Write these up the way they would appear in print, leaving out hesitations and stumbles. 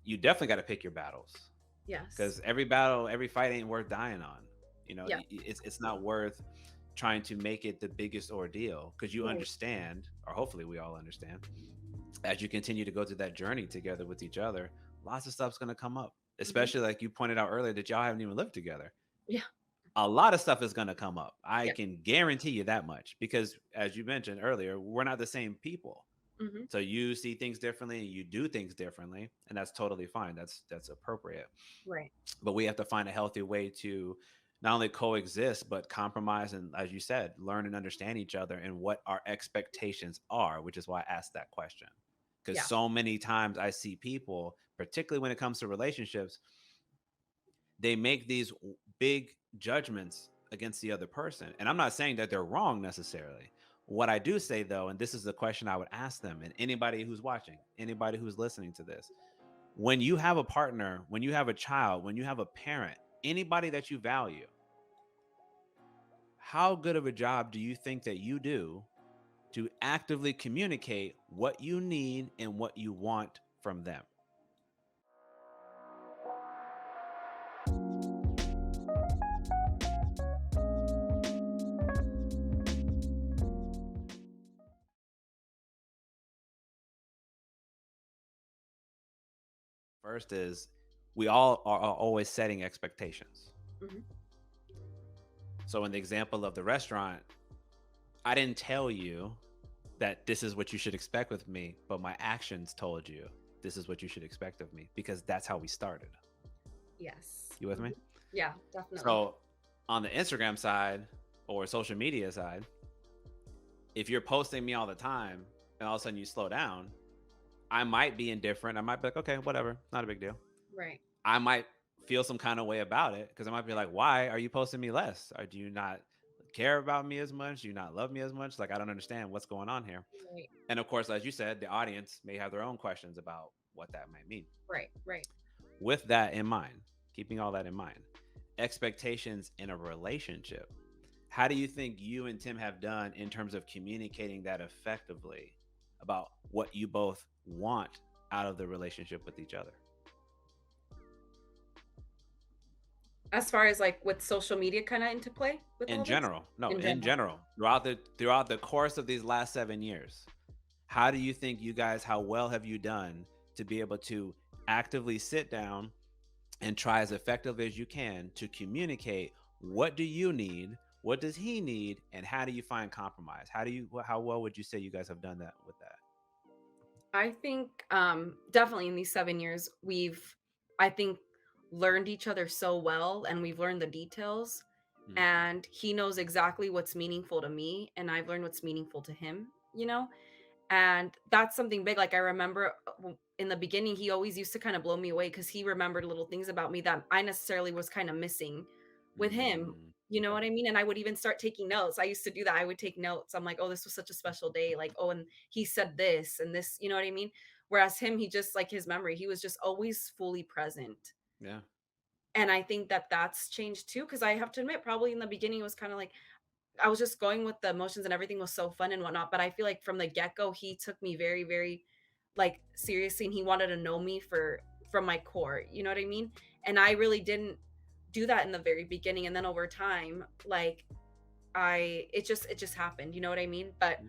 you definitely got to pick your battles, Yes. because every battle, every fight ain't worth dying on. You know, Yeah. it's not worth trying to make it the biggest ordeal, because you Right. understand, or hopefully we all understand, as you continue to go through that journey together with each other, lots of stuff's going to come up. Hmm. Especially like you pointed out earlier that y'all haven't even lived together. Yeah. A lot of stuff is going to come up. I Yeah. can guarantee you that much, because as you mentioned earlier, we're not the same people. Hmm. So you see things differently, and you do things differently, and that's totally fine. That's appropriate. Right. But we have to find a healthy way to not only coexist but compromise, and as you said, learn and understand each other and what our expectations are, which is why I asked that question. Because Yeah. so many times I see people, particularly when it comes to relationships, they make these big judgments against the other person. And I'm not saying that they're wrong necessarily. What I do say though, and this is the question I would ask them, and anybody who's watching, anybody who's listening to this, when you have a partner, when you have a child, when you have a parent, anybody that you value, how good of a job do you think that you do to actively communicate what you need and what you want from them? First is, we all are always setting expectations. Hmm. So in the example of the restaurant, I didn't tell you that this is what you should expect with me, but my actions told you this is what you should expect of me, because that's how we started. Yes. You with Hmm. me? Yeah, definitely. So on the Instagram side or social media side, if you're posting me all the time and all of a sudden you slow down, I might be indifferent. I might be like, okay, whatever, not a big deal. Right. I might feel some kind of way about it, because I might be like, why are you posting me less? Or do you not care about me as much? Do you not love me as much? Like, I don't understand what's going on here. Right. And of course, as you said, the audience may have their own questions about what that might mean. Right. Right. With that in mind, keeping all that in mind, expectations in a relationship, how do you think you and Tim have done in terms of communicating that effectively about what you both want out of the relationship with each other? As far as like with social media kind of into play with In all this general, no, in in general. general, throughout the course of these last 7 years, how do you think you guys, how well have you done to be able to actively sit down and try as effectively as you can to communicate, what do you need, what does he need, and how do you find compromise? How well would you say you guys have done that with that? I think definitely in these 7 years we've, I think, learned each other so well, and we've learned the details, Mm, and he knows exactly what's meaningful to me and I've learned what's meaningful to him, you know? And that's something big. Like I remember in the beginning, he always used to kind of blow me away because he remembered little things about me that I necessarily was kind of missing with him. mm, You know okay. what I mean? And I would even start taking notes. I used to do that. I would take notes. I'm like, oh, this was such a special day. Like, oh, and he said this and this, you know what I mean? Whereas him, he just like his memory, he was just always fully present. Yeah. And I think that that's changed too. Cause I have to admit, probably in the beginning, it was kind of like, I was just going with the emotions and everything was so fun and whatnot. But I feel like from the get go, he took me very, very like seriously and he wanted to know me for from my core. You know what I mean? And I really didn't do that in the very beginning. And then over time, like it just happened. You know what I mean? But Mm,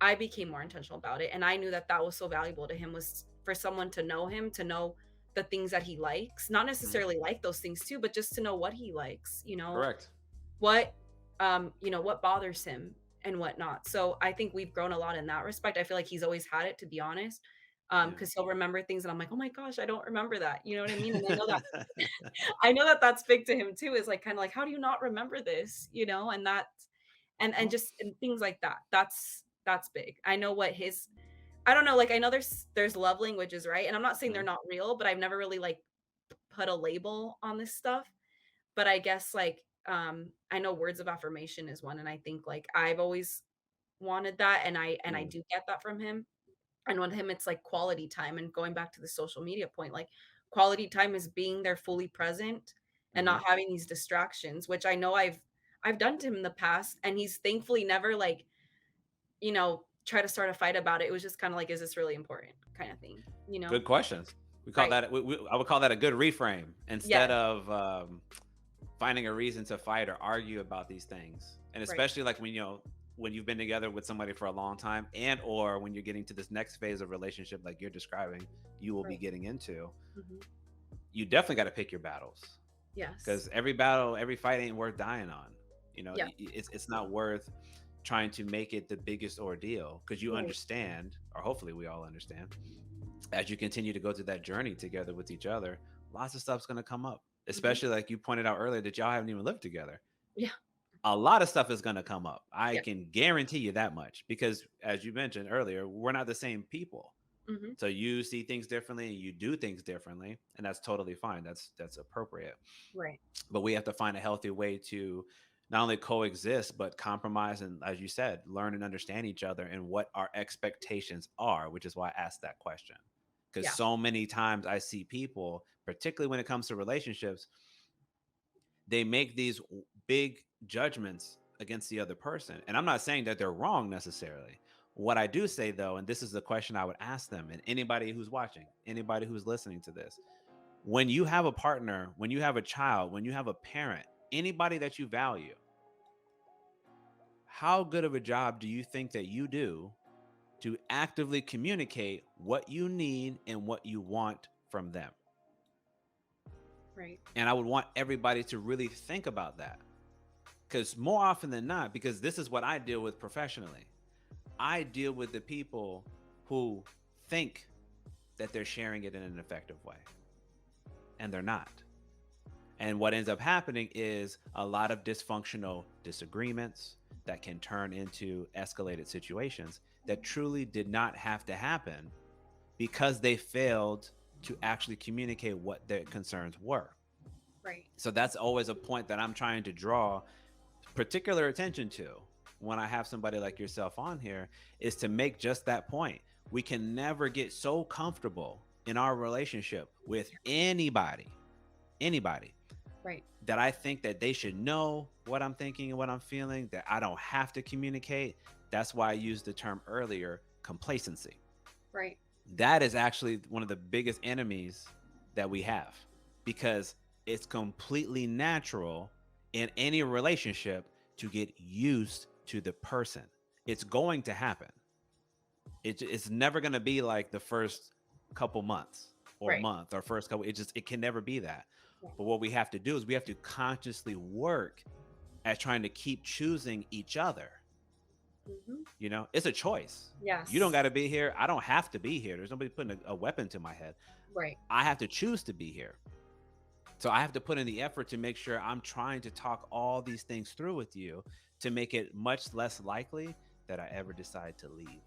I became more intentional about it. And I knew that that was so valuable to him was for someone to know him, to know the things that he likes, not mm, necessarily like those things too, but just to know what he likes, correct. what what bothers him and whatnot. So I think we've grown a lot in that respect. I feel like he's always had it, to be honest. Yeah. Because he'll remember things and I'm like, oh my gosh, I don't remember that. You know what I mean? And I know that I know that that's big to him too, is like kind of like, how do you not remember this? And that and Well, just and things like that. That's big. I know what his I don't know, like I know there's love languages, right? And I'm not saying they're mm, not real, but I've never really like put a label on this stuff. But I guess like I know words of affirmation is one and I think like I've always wanted that and I mm, do get that from him. And with him it's like quality time and going back to the social media point like quality time is being there fully present and mm-hmm. not having these distractions, which I know I've done to him in the past and he's thankfully never like, try to start a fight about it. It was just kind of like is this really important kind of thing, you know? Good questions. We call Right. that I would call that a good reframe instead Yes. of finding a reason to fight or argue about these things. And Right. especially like when when you've been together with somebody for a long time, and or when you're getting to this next phase of relationship like you're describing you will be Right. getting into, Mhm. you definitely got to pick your battles, Yes. because every battle, every fight ain't worth dying on. Yeah. It's not worth trying to make it the biggest ordeal, because you Right. understand, or hopefully we all understand, as you continue to go through that journey together with each other, lots of stuff's going to come up, Mhm. especially like you pointed out earlier that y'all haven't even lived together. Yeah. A lot of stuff is going to come up. I Yeah. can guarantee you that much, because as you mentioned earlier, we're not the same people. Mhm. So you see things differently and you do things differently, and that's totally fine. That's appropriate. Right. But we have to find a healthy way to not only coexist but compromise, and as you said, learn and understand each other and what our expectations are, which is why I asked that question. Because Yeah. so many times I see people, particularly when it comes to relationships, they make these big judgments against the other person. And I'm not saying that they're wrong necessarily. What I do say though, and this is the question I would ask them, and anybody who's watching, anybody who's listening to this, when you have a partner, when you have a child, when you have a parent, anybody that you value, how good of a job do you think that you do to actively communicate what you need and what you want from them? Right. And I would want everybody to really think about that, because more often than not, because this is what I deal with professionally, I deal with the people who think that they're sharing it in an effective way, and they're not. And what ends up happening is a lot of dysfunctional disagreements that can turn into escalated situations that truly did not have to happen, because they failed to actually communicate what their concerns were. Right. So that's always a point that I'm trying to draw particular attention to when I have somebody like yourself on here, is to make just that point. We can never get so comfortable in our relationship with anybody, Right. that I think that they should know what I'm thinking and what I'm feeling, that I don't have to communicate. That's why I used the term earlier, complacency. Right. That is actually one of the biggest enemies that we have, because it's completely natural in any relationship to get used to the person. It's going to happen. It's never going to be like the first couple months or Right. month or first couple. It can never be that. Yeah. But what we have to do is we have to consciously work at trying to keep choosing each other. Mhm. It's a choice. You don't Yes. got to be here. I don't have to be here. There's nobody putting a weapon to my head. Right. I have to choose to be here. So I have to put in the effort to make sure I'm trying to talk all these things through with you, to make it much less likely that I ever decide to leave.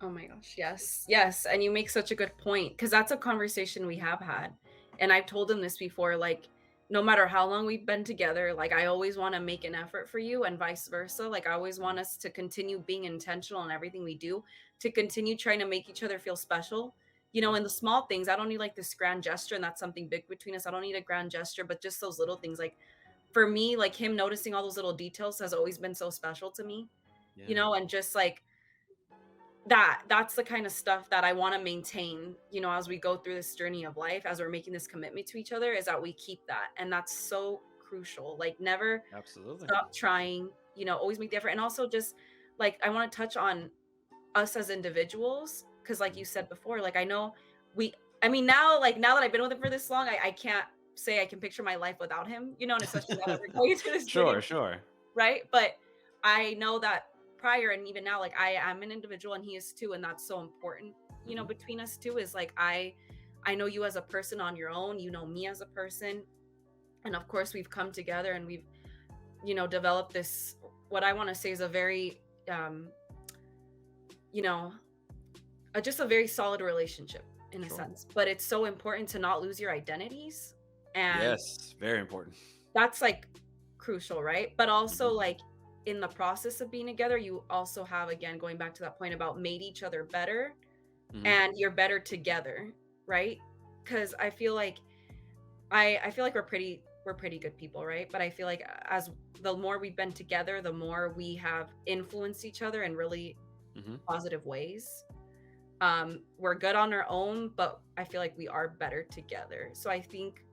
Oh my gosh, yes. Yes, and you make such a good point because that's a conversation we have had. And I've told him this before, like, no matter how long we've been together, like, I always want to make an effort for you and vice versa. Like, I always want us to continue being intentional in everything we do, to continue trying to make each other feel special. Yeah. In the small things, I don't need like this grand gesture, and that's something big between us. I don't need a grand gesture, but just those little things. Like, for me, like him noticing all those little details has always been so special to me, Yeah. and just like that's the kind of stuff that I wanna maintain, as we go through this journey of life, as we're making this commitment to each other, is that we keep that, and that's so crucial. Like, never Absolutely. stop trying, always make the effort, and also just, like, I wanna touch on us as individuals, because like Mhm. you said before, like, we I mean, now, like, now that I've been with him for this long, I can't say I can picture my life without him, and especially now that we're going through this journey, Sure, sure. right? But I know that prior and even now, like I am an individual and he is too, and that's so important. Hmm. Between us two is like I know you as a person on your own, you know me as a person, and of course we've come together and we've developed this what I want to say is a very you know just a very solid relationship in a Sure. sense. But it's so important to not lose your identities, and Yes, very important. that's like crucial, right? But also Hmm. like in the process of being together, you also have, again, going back to that point about made each other better, Hmm. and you're better together, right? Because I feel like we're pretty good people, right? But I feel like as the more we've been together, the more we have influenced each other in really Hmm. positive ways. We're good on our own, but I feel like we are better together. So I think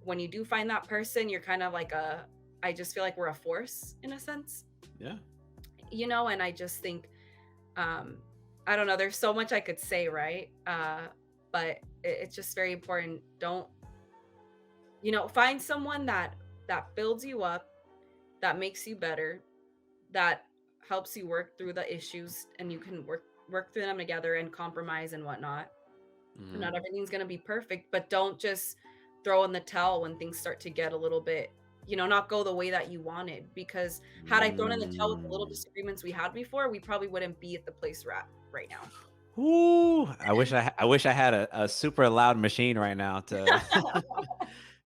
when you do find that person, you're kind of like a, I just feel like we're a force in a sense, Yeah. and I just think, um, I don't know, there's so much I could say, right? But it's just very important. Don't, find someone that builds you up, that makes you better, that helps you work through the issues, and you can work through them together and compromise and whatnot. Hmm. Not everything's going to be perfect, but don't just throw in the towel when things start to get a little bit, not go the way that you wanted. Because had I thrown in the towel with the little Mm. disagreements we had before, we probably wouldn't be at the place we're at right now. Ooh, I wish I had a super loud machine right now to